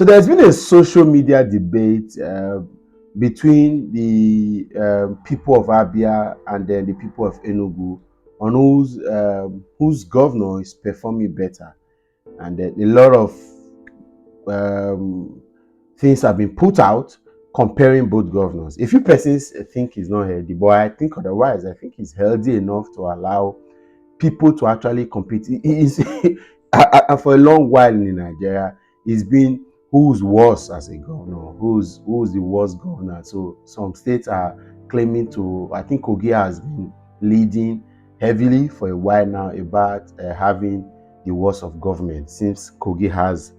So there's been a social media debate between the people of Abia and then the people of Enugu on whose governor is performing better, and then a lot of things have been put out comparing both governors. A few persons think he's not healthy, but I think otherwise. I think he's healthy enough to allow people to actually compete. He is for a long while in Nigeria, he's been who's worse as a governor, who's the worst governor. So some states are claiming to. I think Kogi has been leading heavily for a while now about having the worst of government, since Kogi has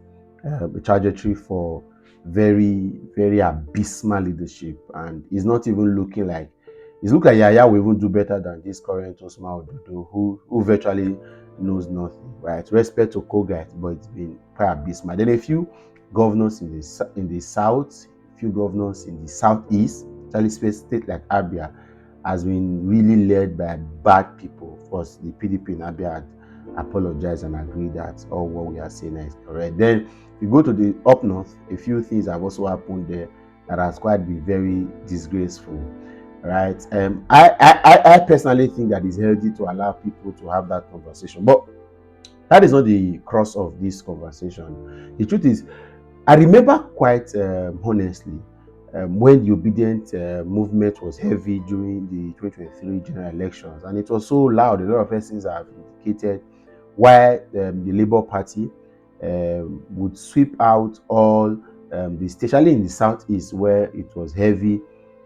a trajectory for very, very abysmal leadership, and it's not even looking like it looks like Yaya will even do better than this current Osman Ododo, who virtually knows nothing, right? Respect to Kogi, but it's been quite abysmal. Then a few governors in the south, a few governors in the southeast, especially state like Abia, has been really led by bad people. Of course, the PDP in Abia had apologized and agreed that all what we are saying is correct. Then you go to the up north, a few things have also happened there that has quite been very disgraceful, right? I personally think that it's healthy to allow people to have that conversation, but that is not the crux of this conversation. The truth is, I remember quite honestly when the obedient movement was heavy during the 2023 general elections, and it was so loud. A lot of persons have indicated why the Labour Party would sweep out all especially in the southeast where it was heavy.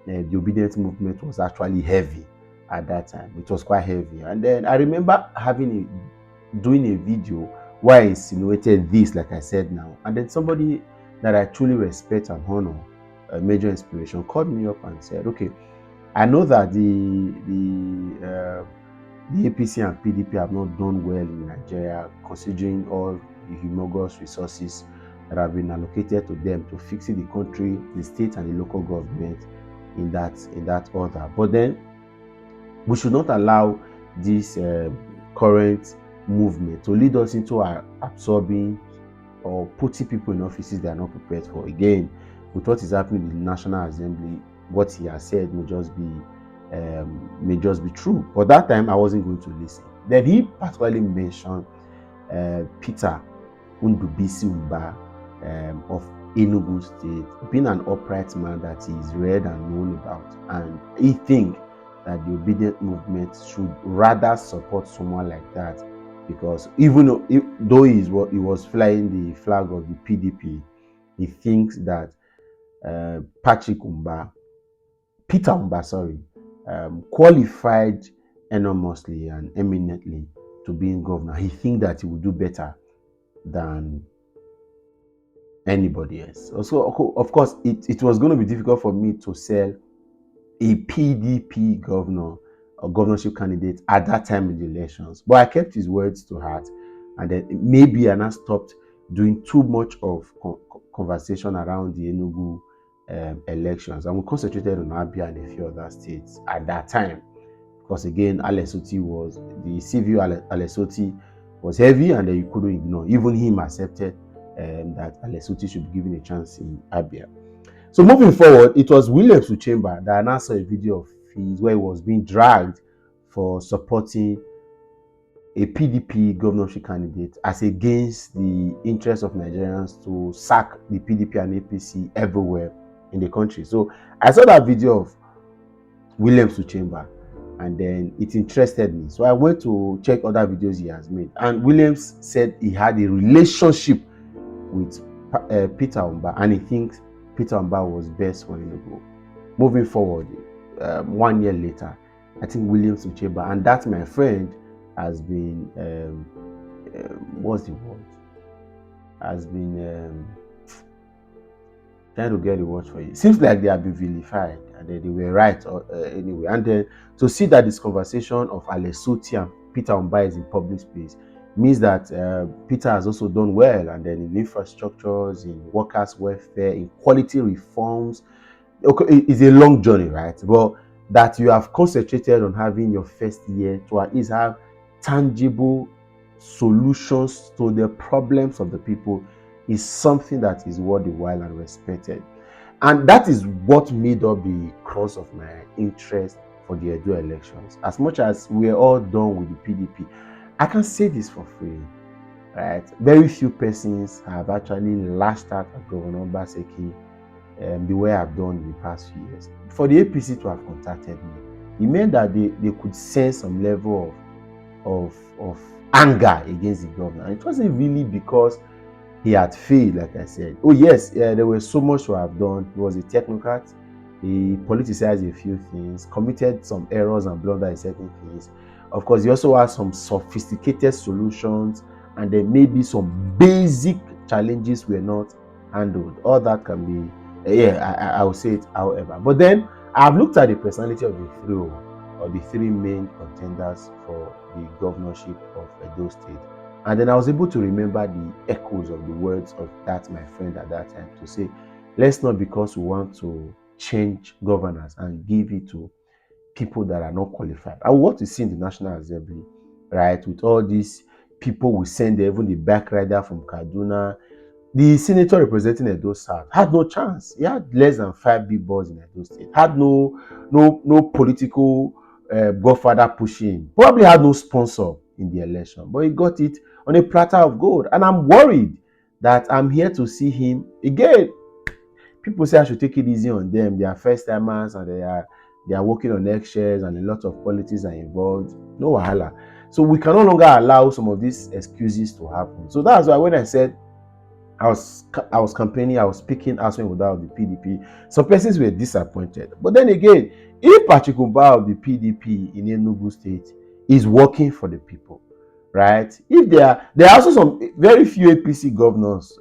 The obedient movement was actually heavy at that time. It was quite heavy, and then I remember doing a video where I insinuated this, like I said now, and then somebody that I truly respect and honor, a major inspiration, called me up and said, "Okay, I know that the APC and PDP have not done well in Nigeria, considering all the humongous resources that have been allocated to them to fixing the country, the state, and the local government in that order. But then we should not allow this current movement to lead us into absorbing or putting people in offices they are not prepared for. Again, with what is happening in the National Assembly, what he has said may just be true. But that time I wasn't going to listen. Then he particularly mentioned Peter Ndubisi Mbah of Enugu State, being an upright man that he is read and known about, and he thinks that the obedient movement should rather support someone like that, because even though he was flying the flag of the PDP, he thinks that Peter Mbah, qualified enormously and eminently to being governor. He thinks that he will do better than anybody else. Also, of course, it was going to be difficult for me to sell a PDP governor or governorship candidate at that time in the elections, but I kept his words to heart, and then maybe I now stopped doing too much of conversation around the Enugu elections, and we concentrated on Abia and a few other states at that time, because again, Alex was the civil. Alex was heavy, and then you couldn't ignore. Even him accepted that Alex should be given a chance in Abia. So moving forward, it was Uchemba that announced a video of his where he was being dragged for supporting a PDP governorship candidate as against the interest of Nigerians to sack the PDP and APC everywhere in the country. So I saw that video of Uchemba, and then it interested me. So I went to check other videos he has made. And Williams said he had a relationship with Peter Mbah, and he thinks Peter Mbah was best for Enugu. Moving forward, 1 year later, I think Williams Uchemba, and that, my friend, has been what's the word? Has been trying to get the word for it. Seems like they have been vilified, and they were right anyway. And then to see that this conversation of Alex and Peter Mbah is in public space means that Peter has also done well, and then in infrastructures, in workers' welfare, in quality reforms. Okay, it's a long journey, right? But that you have concentrated on having your first year to at least have tangible solutions to the problems of the people is something that is worth the while and respected. And that is what made up the crux of my interest for the Edo elections. As much as we're all done with the PDP, I can say this for free, right? Very few persons have actually lashed out at Governor Baseki the way I've done in the past few years. For the APC to have contacted me, it meant that they could sense some level of anger against the governor. And it wasn't really because he had failed, like I said. Oh, yes, there was so much to have done. He was a technocrat. He politicized a few things, committed some errors and blunders in certain things. Of course, he also has some sophisticated solutions, and then maybe some basic challenges were not handled. All that can be, I will say it, however. But then I've looked at the personality of the three, or the three main contenders for the governorship of Edo State. And then I was able to remember the echoes of the words of that my friend at that time to say, let's not, because we want to change governance and give it to people that are not qualified. I want to see in the National Assembly, right, with all these people we send there, even the back rider from Kaduna, the senator representing Edo South had no chance. He had less than 5 big balls in Edo State. Had no political godfather pushing him. Probably had no sponsor in the election, but he got it on a platter of gold. And I'm worried that I'm here to see him again. People say I should take it easy on them. They are first timers and they are working on eggshells and a lot of politics are involved. No wahala. So we can no longer allow some of these excuses to happen. So that's why when I said I was campaigning, I was speaking Asue without the PDP. Some persons were disappointed. But then again, if Patrick Mbah of the PDP in Enugu State is working for the people, right? If there are also some very few APC governors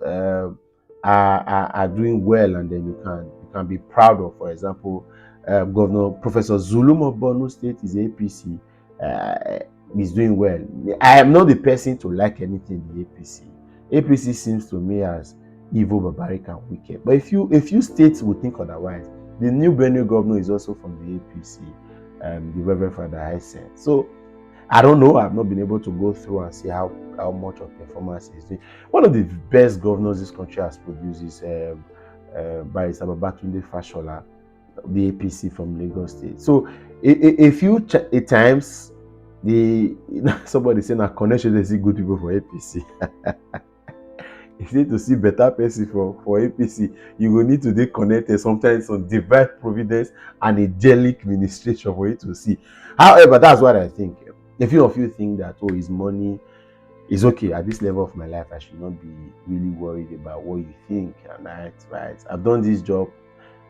are doing well, and then you can be proud of. For example, Governor Professor Zulum of Borno State is APC. Is doing well. I am not the person to like anything in the APC. APC seems to me as evil, barbaric, and wicked. But if you states would think otherwise, the new Benue governor is also from the APC, the Reverend Father Hyacint. So I don't know. I've not been able to go through and see how much of performance he's doing. One of the best governors this country has produced is Barrister Babatunde Fashola, the APC from Lagos State. So a few times, somebody saying a connection, they see good people for APC. If you need to see better person for APC, you will need to be connected sometimes on divine providence and angelic ministration for you to see. However, that's what I think. A few of you think that, oh, his money is okay at this level of my life. I should not be really worried about what you think. And right. I've done this job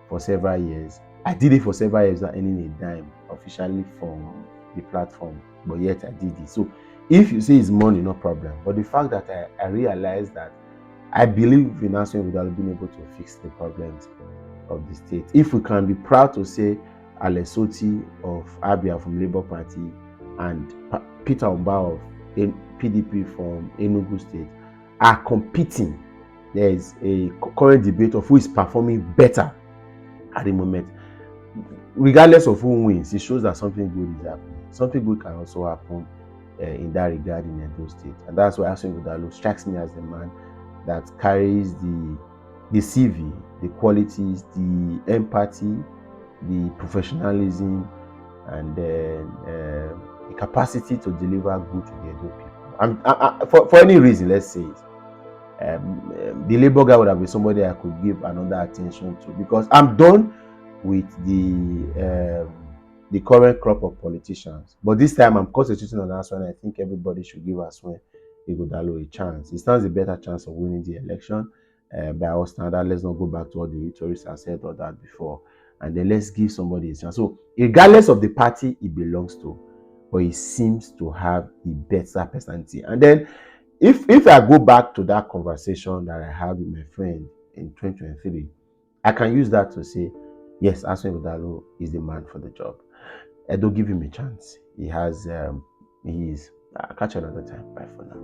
for several years. I did it for several years without earning a dime officially from the platform, but yet I did it. So if you say it's money, no problem. But the fact that I realized that I believe in Asue without being able to fix the problems of the state. If we can be proud to say Otti of Abia from Labour Party and Peter Mbah of PDP from Enugu State are competing, there is a current debate of who is performing better at the moment. Regardless of who wins, it shows that something good is happening. Something good can also happen in that regard in Edo State. And that's why Asue Ighodalo strikes me as the man that carries the CV, the qualities, the empathy, the professionalism, and the capacity to deliver good to the Edo people. For any reason, let's say it. The Labour guy would have been somebody I could give another attention to, because I'm done with the current crop of politicians. But this time I'm concentrating on Asue, and I think everybody should give Asue Ighodalo a chance. He stands a better chance of winning the election. By our standard, let's not go back to what the rhetorics have said or that before. And then let's give somebody a chance. So regardless of the party he belongs to, but he seems to have a better personality. And then if I go back to that conversation that I had with my friend in 2023, I can use that to say, yes, Asue Ighodalo is the man for the job. I don't give him a chance. He is. I'll catch you another time. Bye for now.